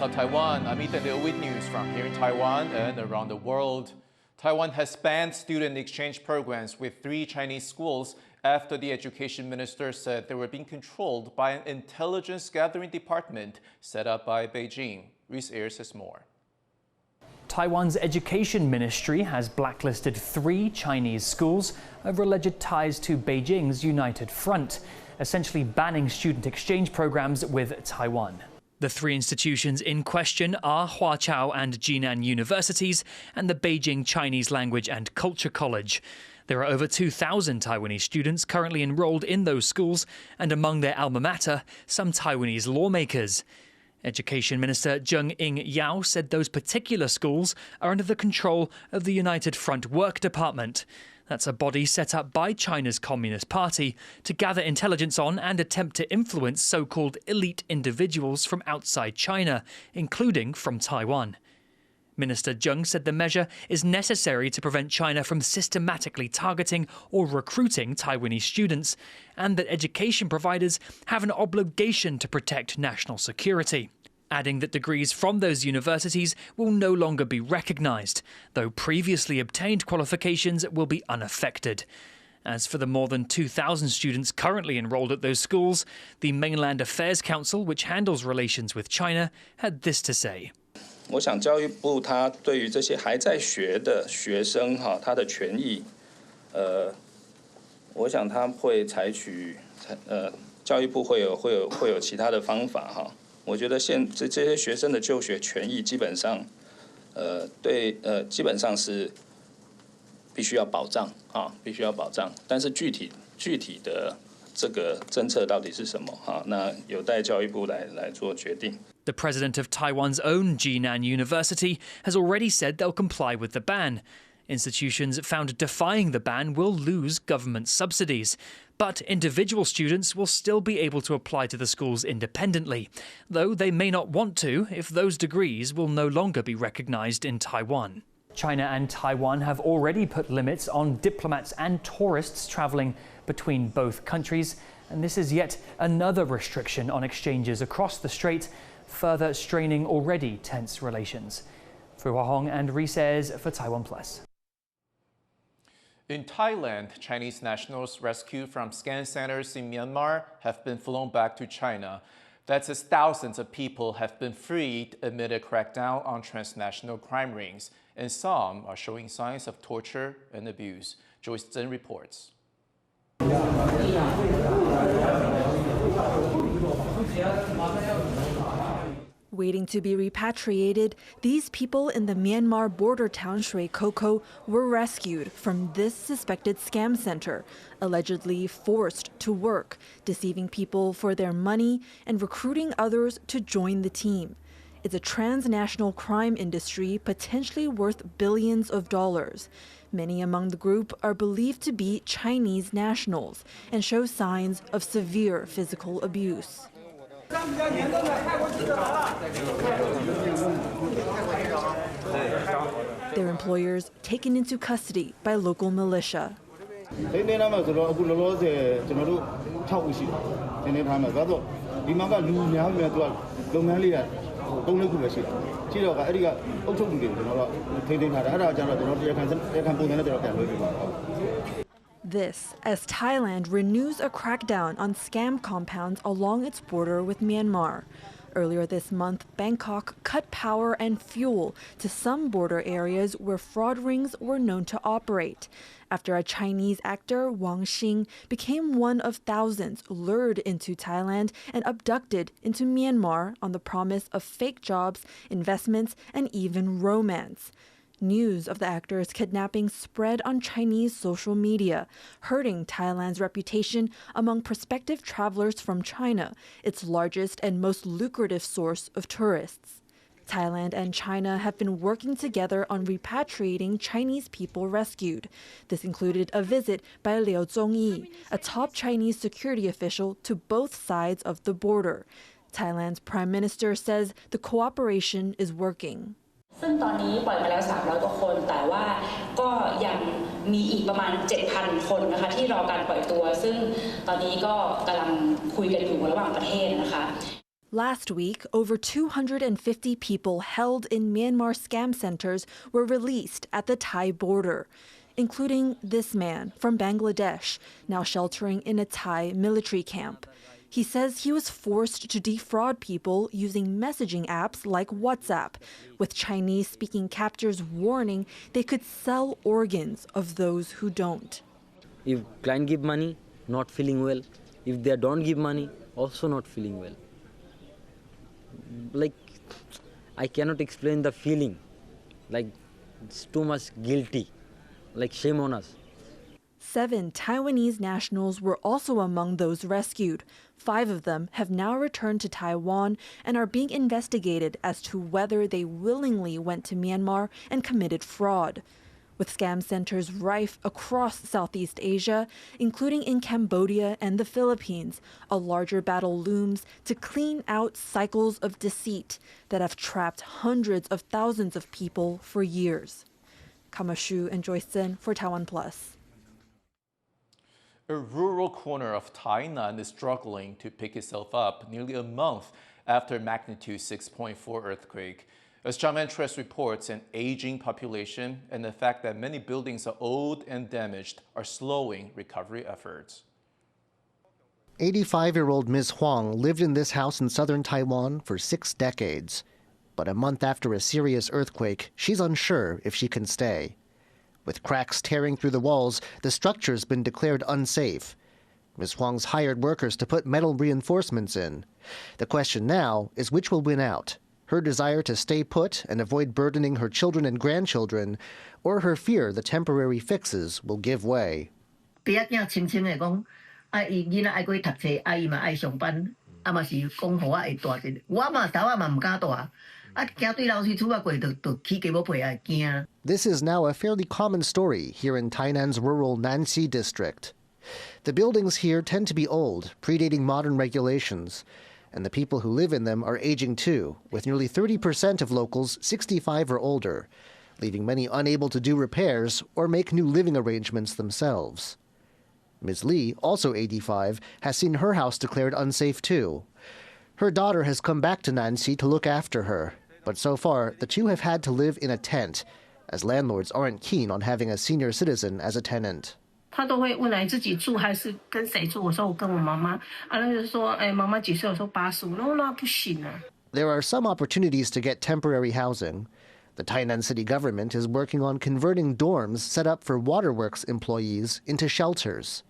Unveils on Taiwan. I'm Ethan Liu with news from here in Taiwan and around the world. Taiwan has banned student exchange programs with 3 Chinese schools after the education minister said they were being controlled by an intelligence gathering department set up by Beijing. Reese Ayers has more. Taiwan's education ministry has blacklisted 3 Chinese schools over alleged ties to Beijing's United Front, essentially banning student exchange programs with Taiwan. The 3 institutions in question are Huachao and Jinan universities and the Beijing Chinese Language and Culture College. There are over 2,000 Taiwanese students currently enrolled in those schools, and among their alma mater, some Taiwanese lawmakers. Education Minister Zheng Ying-yao said those particular schools are under the control of the United Front Work Department. That's a body set up by China's Communist Party to gather intelligence on and attempt to influence so-called elite individuals from outside China, including from Taiwan. Minister Zheng said the measure is necessary to prevent China from systematically targeting or recruiting Taiwanese students, and that education providers have an obligation to protect national security, adding that degrees from those universities will no longer be recognised, though previously obtained qualifications will be unaffected. As for the more than 2,000 students currently enrolled at those schools, the Mainland Affairs Council, which handles relations with China, had this to say. 我想教育部他对于这些还在学的学生他的权益，我想他会采取教育部会有其他的方法我觉得这些学生的就学权益基本上基本上是必须要保障必须要保障，但是具体的这个政策到底是什么那有待教育部来做决定。 The president of Taiwan's own Jinan University has already said they'll comply with the ban. Institutions found defying the ban will lose government subsidies, but individual students will still be able to apply to the schools independently, though they may not want to if those degrees will no longer be recognized in Taiwan. China and Taiwan have already put limits on diplomats and tourists traveling between both countries, and this is yet another restriction on exchanges across the strait, further straining already tense relations. Fu Hong and Reese Ayers for TaiwanPlus. In Thailand, Chinese nationals rescued from scan centers in Myanmar have been flown back to China. That's as thousands of people have been freed amid a crackdown on transnational crime rings, and some are showing signs of torture and abuse. Joyce Zhen reports. Waiting to be repatriated, these people in the Myanmar border town Shui Koko were rescued from this suspected scam center, allegedly forced to work, deceiving people for their money and recruiting others to join the team. It's a transnational crime industry potentially worth billions of dollars. Many among the group are believed to be Chinese nationals and show signs of severe physical abuse. Their employers taken into custody by local militia. This, as Thailand renews a crackdown on scam compounds along its border with Myanmar. Earlier this month, Bangkok cut power and fuel to some border areas where fraud rings were known to operate, after a Chinese actor, Wang Xing, became one of thousands lured into Thailand and abducted into Myanmar on the promise of fake jobs, investments, and even romance. News of the actor's kidnapping spread on Chinese social media, hurting Thailand's reputation among prospective travelers from China, its largest and most lucrative source of tourists. Thailand and China have been working together on repatriating Chinese people rescued. This included a visit by Liu Zhongyi, a top Chinese security official, to both sides of the border. Thailand's prime minister says the cooperation is working. ซึ่งตอนนี้ปล่อยมาแล้ว300 กว่าคนแต่ว่าก็ยังมีอีกประมาณ 7,000 คนนะคะที่รอการปล่อยตัวซึ่งตอนนี้ก็กำลังคุยกันอยู่ระหว่างประเทศนะคะ Last week, over 250 people held in Myanmar scam centers were released at the Thai border, including this man from Bangladesh, now sheltering in a Thai military camp. He says he was forced to defraud people using messaging apps like WhatsApp, with Chinese-speaking captors warning they could sell organs of those who don't. If client give money, not feeling well. If they don't give money, also not feeling well. Like, I cannot explain the feeling. Like, it's too much guilty. Like, shame on us. 7 Taiwanese nationals were also among those rescued. 5 of them have now returned to Taiwan and are being investigated as to whether they willingly went to Myanmar and committed fraud. With scam centers rife across Southeast Asia, including in Cambodia and the Philippines, a larger battle looms to clean out cycles of deceit that have trapped hundreds of thousands of people for years. Kamashu and Joyce Zhen for TaiwanPlus. A rural corner of Tainan is struggling to pick itself up nearly a month after a magnitude 6.4 earthquake. As TaiwanPlus reports, an aging population and the fact that many buildings are old and damaged are slowing recovery efforts. 85-year-old Ms. Huang lived in this house in southern Taiwan for 6 decades. But a month after a serious earthquake, she's unsure if she can stay. With cracks tearing through the walls, the structure's been declared unsafe. Ms. Huang's hired workers to put metal reinforcements in. The question now is which will win out: her desire to stay put and avoid burdening her children and grandchildren, or her fear the temporary fixes will give way. This is now a fairly common story here in Tainan's rural Nanxi district. The buildings here tend to be old, predating modern regulations, and the people who live in them are aging too, with nearly 30% of locals 65 or older, leaving many unable to do repairs or make new living arrangements themselves. Ms. Lee, also 85, has seen her house declared unsafe too. Her daughter has come back to Nanxi to look after her, but so far the two have had to live in a tent, as landlords aren't keen on having a senior citizen as a tenant. There are some opportunities to get temporary housing. The Tainan city government is working on converting dorms set up for waterworks employees into shelters.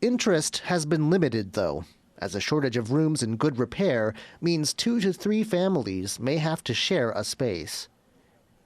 Interest has been limited, though, as a shortage of rooms in good repair means 2 to 3 families may have to share a space.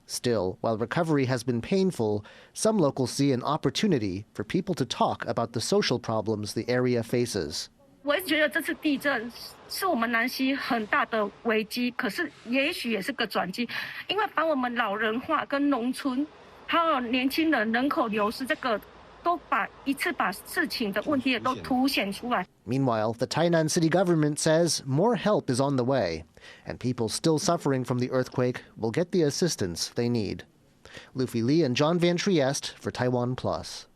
Still, while recovery has been painful, some locals see an opportunity for people to talk about the social problems the area faces. 我也觉得这次地震是我们南西很大的危机，可是也许也是个转机，因为把我们老人化跟农村还有年轻人人口流失这个都一次把事情的问题也都凸显出来。 Meanwhile, the Tainan city government says more help is on the way, and people still suffering from the earthquake will get the assistance they need. Luffy Lee and John Van Trieste for TaiwanPlus.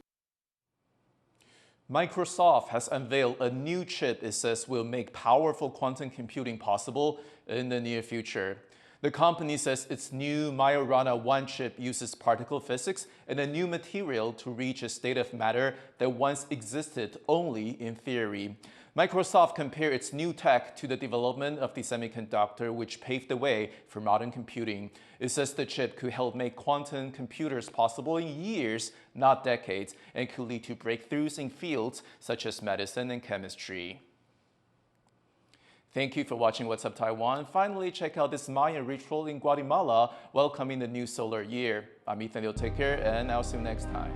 Microsoft has unveiled a new chip it says will make powerful quantum computing possible in the near future. The company says its new Majorana 1 chip uses particle physics and a new material to reach a state of matter that once existed only in theory. Microsoft compared its new tech to the development of the semiconductor, which paved the way for modern computing. It says the chip could help make quantum computers possible in years, not decades, and could lead to breakthroughs in fields such as medicine and chemistry. Thank you for watching What's Up Taiwan. Finally, check out this Mayan ritual in Guatemala welcoming the new solar year. I'm Ethan. You'll take care, and I'll see you next time.